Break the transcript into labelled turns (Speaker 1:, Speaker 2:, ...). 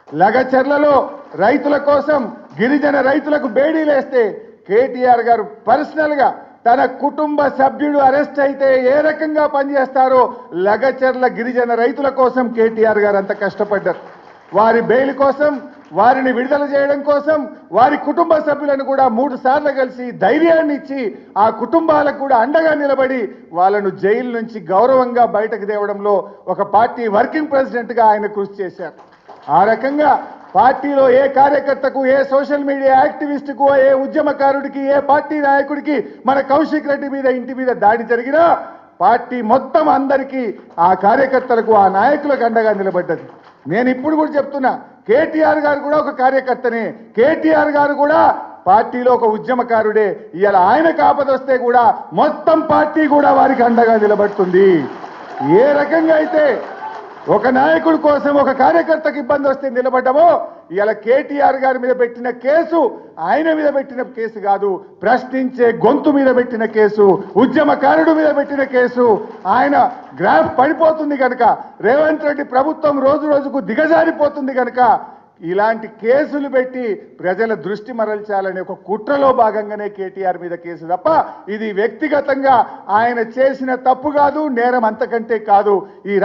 Speaker 1: లగచర్లలో రైతుల కోసం గిరిజన రైతులకు బేడీలేస్తే కేటీఆర్ గారు పర్సనల్ గా తన కుటుంబ సభ్యుడు అరెస్ట్ అయితే ఏ రకంగా పనిచేస్తారో లగచర్ల గిరిజన రైతుల కోసం కేటీఆర్ గారు అంత కష్టపడ్డారు. వారి బెయిల్ కోసం, వారిని విడుదల చేయడం కోసం వారి కుటుంబ సభ్యులను కూడా 3 సార్లు కలిసి ధైర్యాన్ని ఇచ్చి ఆ కుటుంబాలకు కూడా అండగా నిలబడి వాళ్ళను జైలు నుంచి గౌరవంగా బయటకు తేవడంలో ఒక పార్టీ వర్కింగ్ ప్రెసిడెంట్ గా ఆయన కృషి చేశారు. ఆ రకంగా పార్టీలో ఏ కార్యకర్తకు, ఏ సోషల్ మీడియా యాక్టివిస్టుకు, ఏ ఉద్యమకారుడికి, ఏ పార్టీ నాయకుడికి మన కౌశిక్ రెడ్డి మీద ఇంటి మీద దాడి జరిగినా పార్టీ మొత్తం అందరికీ ఆ కార్యకర్తలకు, ఆ నాయకులకు అండగా నిలబడ్డది. నేను ఇప్పుడు కూడా చెప్తున్నా, కేటీఆర్ గారు కూడా ఒక కార్యకర్తనే, కేటీఆర్ గారు కూడా పార్టీలో ఒక ఉద్యమకారుడే. ఇవాళ ఆయనకు ఆపదొస్తే కూడా మొత్తం పార్టీ కూడా వారికి అండగా నిలబడుతుంది. ఏ రకంగా అయితే ఒక నాయకుడి కోసం, ఒక కార్యకర్తకి ఇబ్బంది వస్తే నిలబడ్డమో, ఇలా కేటీఆర్ గారి మీద పెట్టిన కేసు ఆయన మీద పెట్టిన కేసు కాదు, ప్రశ్నించే గొంతు మీద పెట్టిన కేసు, ఉద్యమకారుడు మీద పెట్టిన కేసు. ఆయన గ్రాఫ్ పడిపోతుంది కనుక, రేవంత్ రెడ్డి ప్రభుత్వం రోజు రోజుకు దిగజారిపోతుంది కనుక ఇలాంటి కేసులు పెట్టి ప్రజల దృష్టి మరల్చాలనే ఒక కుట్రలో భాగంగానే కేటీఆర్ మీద కేసు తప్ప ఇది వ్యక్తిగతంగా ఆయన చేసిన తప్పు కాదు, నేరం అంతకంటే కాదు. ఈ